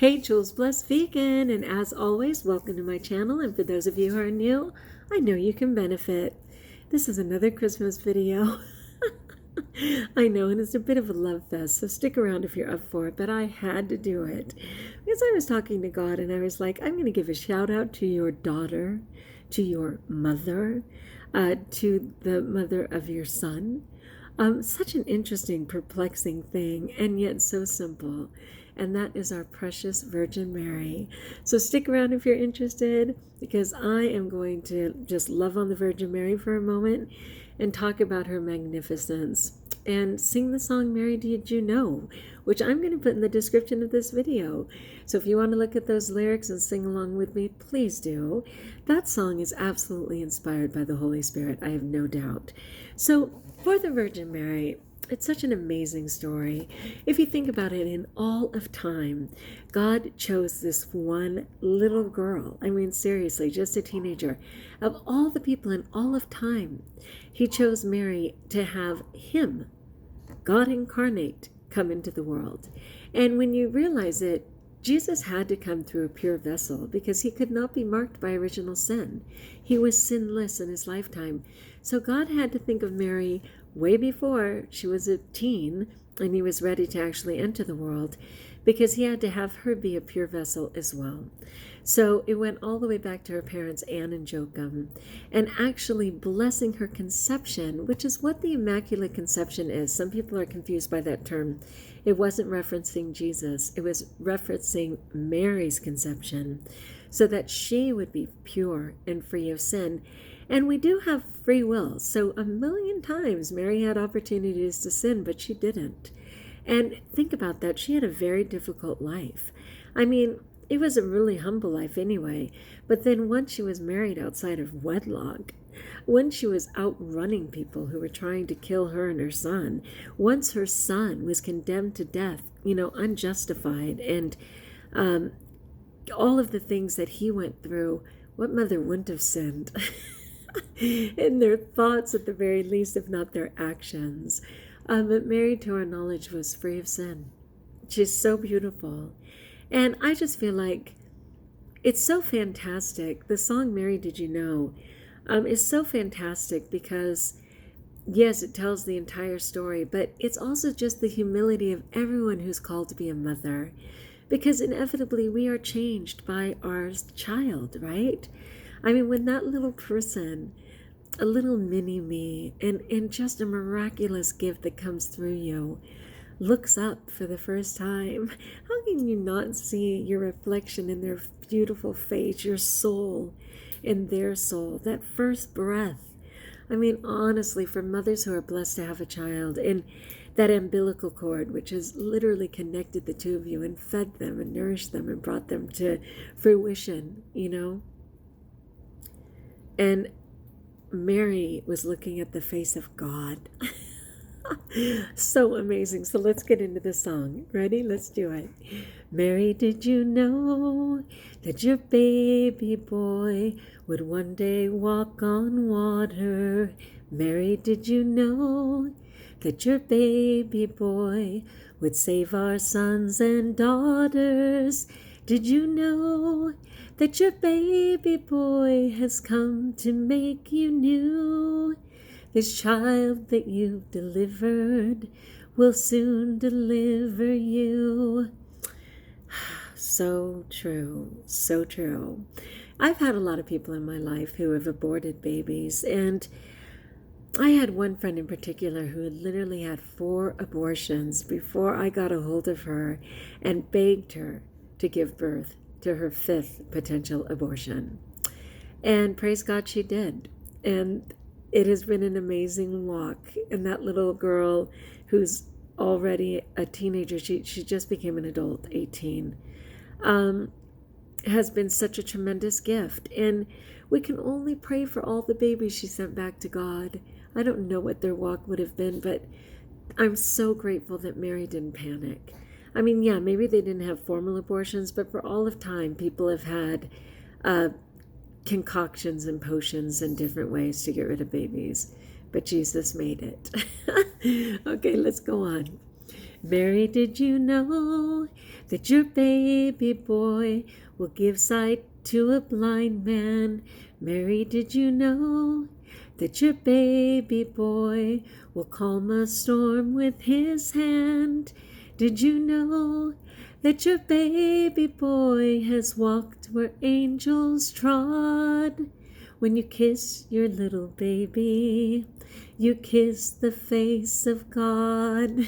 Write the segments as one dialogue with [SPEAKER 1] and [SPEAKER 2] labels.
[SPEAKER 1] Hey, Jules Blessed Vegan, and as always, welcome to my channel. And for those of you who are new, I know you can benefit. This is another Christmas video. I know, and it's a bit of a love fest, so stick around if you're up for it, but I had to do it. Because I was talking to God, and I was like, I'm going to give a shout out to your daughter, to your mother, to the mother of your son. Such an interesting, perplexing thing, and yet so simple. And that is our precious Virgin Mary. So stick around if you're interested, because I am going to just love on the Virgin Mary for a moment and talk about her magnificence and sing the song Mary Did You Know, which I'm going to put in the description of this video. So if you want to look at those lyrics and sing along with me, please do. That song is absolutely inspired by the Holy Spirit, I have no doubt. So for the Virgin Mary, it's such an amazing story. If you think about it, in all of time, God chose this one little girl. I mean, seriously, just a teenager. Of all the people in all of time, he chose Mary to have him, God incarnate, come into the world. And when you realize it, Jesus had to come through a pure vessel because he could not be marked by original sin. He was sinless in his lifetime. So God had to think of Mary way before she was a teen and he was ready to actually enter the world, because he had to have her be a pure vessel as well. So it went all the way back to her parents, Anne and Joachim, and actually blessing her conception, which is what the Immaculate Conception is. Some people are confused by that term. It wasn't referencing Jesus. It was referencing Mary's conception so that she would be pure and free of sin. And we do have free will. So a million times Mary had opportunities to sin, but she didn't. And think about that. She had a very difficult life. I mean, it was a really humble life anyway. But then once she was married outside of wedlock, once she was outrunning people who were trying to kill her and her son, once her son was condemned to death, unjustified, and all of the things that he went through, what mother wouldn't have sinned? In their thoughts at the very least, if not their actions. But Mary, to our knowledge, was free of sin. She's so beautiful. And I just feel like it's so fantastic. The song Mary Did You Know is so fantastic because, yes, it tells the entire story, but it's also just the humility of everyone who's called to be a mother. Because inevitably we are changed by our child, right? I mean, when that little person, a little mini me, and just a miraculous gift that comes through you, looks up for the first time, how can you not see your reflection in their beautiful face, your soul in their soul, that first breath? I mean, honestly, for mothers who are blessed to have a child, and that umbilical cord, which has literally connected the two of you and fed them and nourished them and brought them to fruition, And Mary was looking at the face of God. So amazing. So let's get into the song. Ready? Let's do it. Mary, did you know that your baby boy would one day walk on water? Mary, did you know that your baby boy would save our sons and daughters? Did you know that your baby boy has come to make you new? This child that you've delivered will soon deliver you. So true, so true. I've had a lot of people in my life who have aborted babies, and I had one friend in particular who had literally had 4 abortions before I got a hold of her and begged her to give birth to her 5th potential abortion. And praise God, she did. And it has been an amazing walk. And that little girl who's already a teenager, she just became an adult, 18, has been such a tremendous gift. And we can only pray for all the babies she sent back to God. I don't know what their walk would have been, but I'm so grateful that Mary didn't panic. I mean, yeah, maybe they didn't have formal abortions, but for all of time, people have had concoctions and potions and different ways to get rid of babies. But Jesus made it. Okay, let's go on. Mary, did you know that your baby boy will give sight to a blind man? Mary, did you know that your baby boy will calm a storm with his hand? Did you know that your baby boy has walked where angels trod? When you kiss your little baby, you kiss the face of God.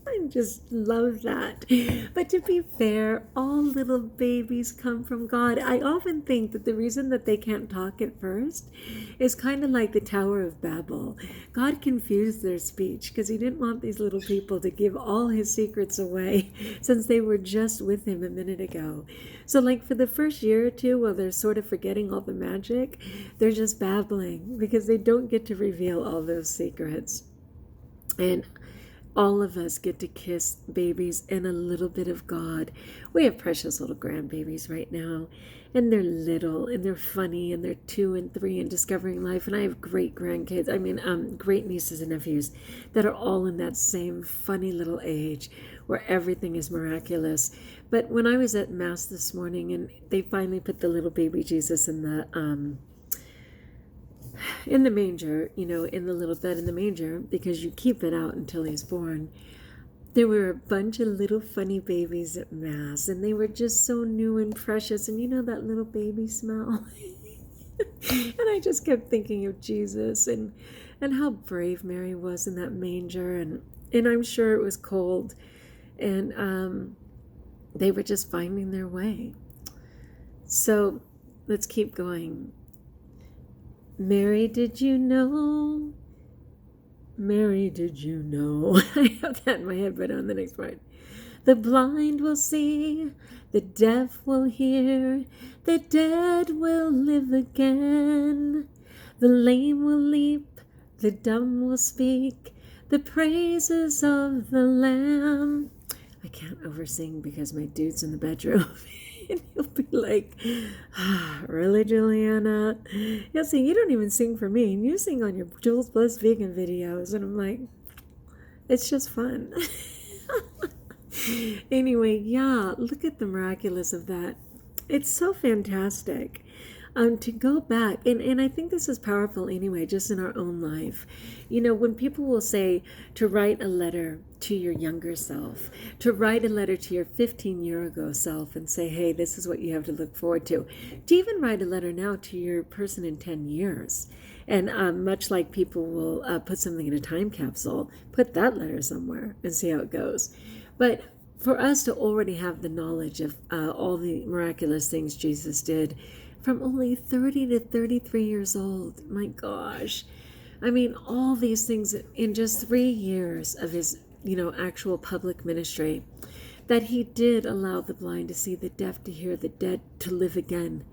[SPEAKER 1] I just love that. But to be fair, all little babies come from God. I often think that the reason that they can't talk at first is kind of like the Tower of Babel. God confused their speech because he didn't want these little people to give all his secrets away since they were just with him a minute ago. So like for the first year or two, while they're sort of forgetting all the magic, they're just babbling because they don't get to reveal all those secrets. And all of us get to kiss babies and a little bit of God. We have precious little grandbabies right now, and they're little, and they're funny, and they're 2 and 3 and discovering life. And I have great grandkids, great nieces and nephews that are all in that same funny little age where everything is miraculous. But when I was at Mass this morning, and they finally put the little baby Jesus in the manger, in the little bed in the manger, because you keep it out until he's born. There were a bunch of little funny babies at Mass, and they were just so new and precious, and that little baby smell. And I just kept thinking of Jesus and how brave Mary was in that manger, and I'm sure it was cold, and they were just finding their way. So let's keep going. Mary, did you know? Mary, did you know? I have that in my head, but on the next part. The blind will see, the deaf will hear, the dead will live again. The lame will leap, the dumb will speak, the praises of the Lamb. I can't oversing because my dude's in the bedroom. And he'll be like, really, Juliana? He'll say, you don't even sing for me. And you sing on your Jules Blessed Vegan videos. And I'm like, it's just fun. Anyway, yeah, look at the miraculous of that. It's so fantastic. To go back, and I think this is powerful anyway, just in our own life. When people will say to write a letter to your younger self, to write a letter to your 15-year-ago self and say, hey, this is what you have to look forward to even write a letter now to your person in 10 years. And much like people will put something in a time capsule, put that letter somewhere and see how it goes. But for us to already have the knowledge of all the miraculous things Jesus did, from only 30 to 33 years old. My gosh. I mean, all these things in just 3 years of his, actual public ministry, that he did allow the blind to see, the deaf to hear, the dead to live again.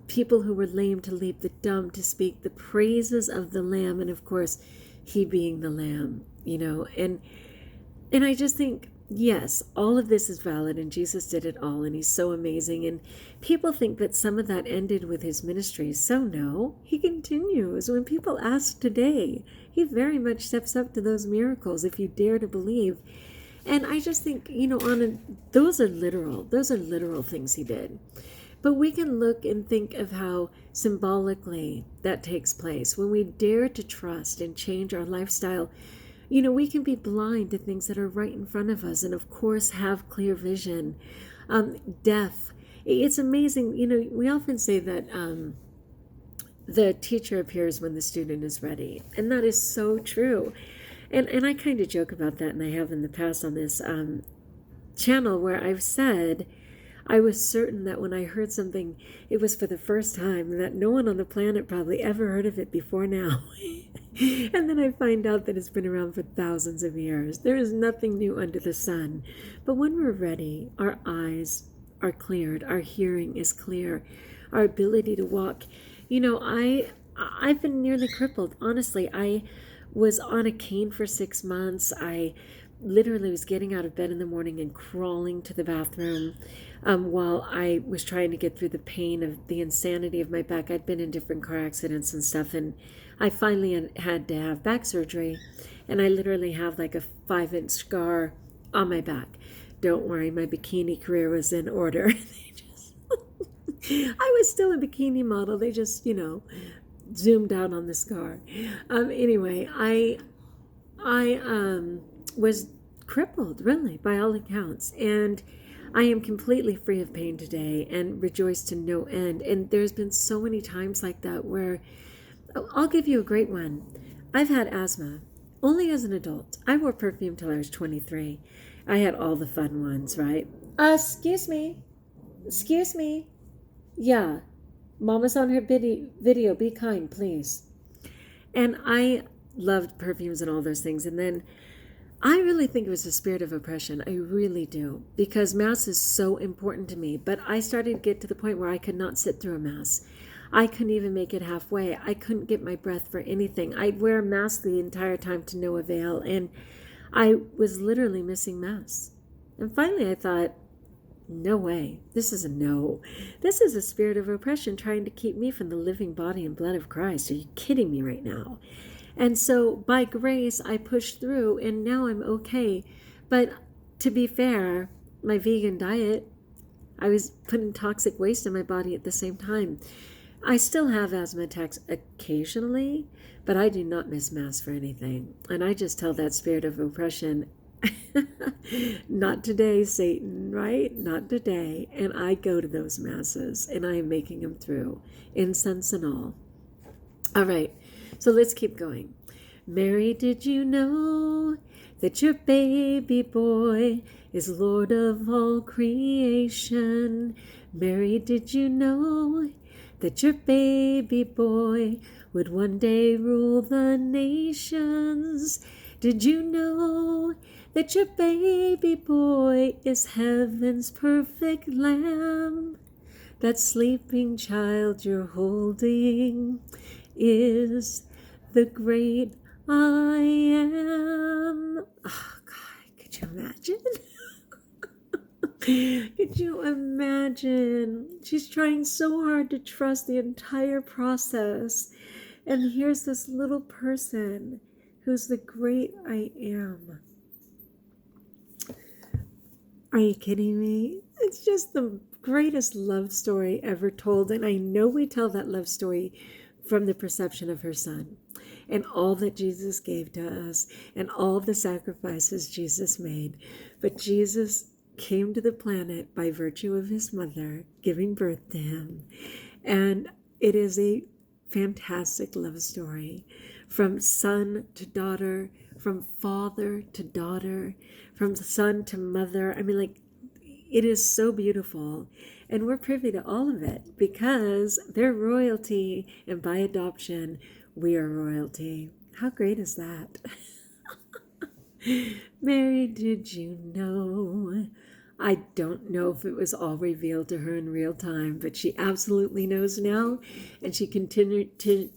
[SPEAKER 1] People who were lame to leap, the dumb to speak, the praises of the Lamb, and of course, he being the Lamb, and I just think, yes, all of this is valid, and Jesus did it all, and he's so amazing. And people think that some of that ended with his ministry. So no, he continues. When people ask today, he very much steps up to those miracles if you dare to believe. And I just think, those are literal things he did. But we can look and think of how symbolically that takes place. When we dare to trust and change our lifestyle, we can be blind to things that are right in front of us, and of course have clear vision. Deaf. It's amazing. We often say that the teacher appears when the student is ready, and that is so true. And I kind of joke about that, and I have in the past on this channel, where I've said I was certain that when I heard something, it was for the first time, and that no one on the planet probably ever heard of it before now. And then I find out that it's been around for thousands of years. There is nothing new under the sun. But when we're ready, our eyes are cleared, our hearing is clear, our ability to walk. I've been nearly crippled. Honestly, I was on a cane for 6 months. I literally was getting out of bed in the morning and crawling to the bathroom while I was trying to get through the pain of the insanity of my back. I'd been in different car accidents and stuff, and I finally had to have back surgery, and I literally have like a 5-inch scar on my back. Don't worry, my bikini career was in order. I was still a bikini model. They just, zoomed out on the scar. Anyway, I was crippled, really, by all accounts. And I am completely free of pain today and rejoice to no end. And there's been so many times like that where, I'll give you a great one. I've had asthma only as an adult. I wore perfume till I was 23. I had all the fun ones, right? Excuse me. Excuse me. Yeah. Mama's on her video. Be kind, please. And I loved perfumes and all those things. And then I really think it was a spirit of oppression. I really do. Because Mass is so important to me. But I started to get to the point where I could not sit through a Mass. I couldn't even make it halfway. I couldn't get my breath for anything. I'd wear a mask the entire time to no avail. And I was literally missing Mass. And finally I thought, no way. This is a no. This is a spirit of oppression trying to keep me from the living body and blood of Christ. Are you kidding me right now? And so by grace, I pushed through and now I'm okay. But to be fair, my vegan diet, I was putting toxic waste in my body at the same time. I still have asthma attacks occasionally, but I do not miss Mass for anything. And I just tell that spirit of oppression, not today, Satan, right? Not today. And I go to those Masses and I am making them through, incense and all. All right, so let's keep going. Mary, did you know that your baby boy is Lord of all creation? Mary, did you know that your baby boy would one day rule the nations? Did you know that your baby boy is heaven's perfect lamb? That sleeping child you're holding is the great I am. Oh, God, could you imagine? Could you imagine? She's trying so hard to trust the entire process. And here's this little person who's the great I am. Are you kidding me? It's just the greatest love story ever told. And I know we tell that love story from the perception of her son and all that Jesus gave to us and all the sacrifices Jesus made. But Jesus came to the planet by virtue of his mother giving birth to him. And it is a fantastic love story, from son to daughter, from father to daughter, from son to mother. I mean, like, it is so beautiful. And we're privy to all of it because they're royalty, and by adoption, we are royalty. How great is that? Mary, did you know? I don't know if it was all revealed to her in real time, but she absolutely knows now, and she continues to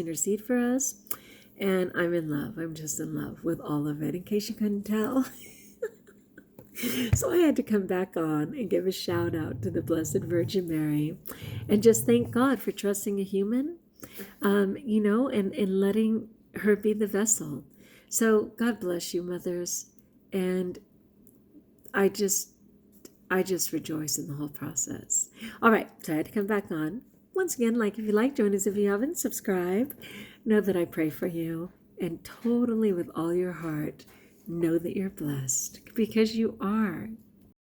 [SPEAKER 1] intercede for us, and I'm in love. I'm just in love with all of it, in case you couldn't tell. So I had to come back on and give a shout out to the Blessed Virgin Mary and just thank God for trusting a human, and letting her be the vessel. So God bless you, mothers. And I just rejoice in the whole process. All right, so I had to come back on. Once again, like if you like, join us if you haven't, subscribe. Know that I pray for you, and totally with all your heart, know that you're blessed, because you are.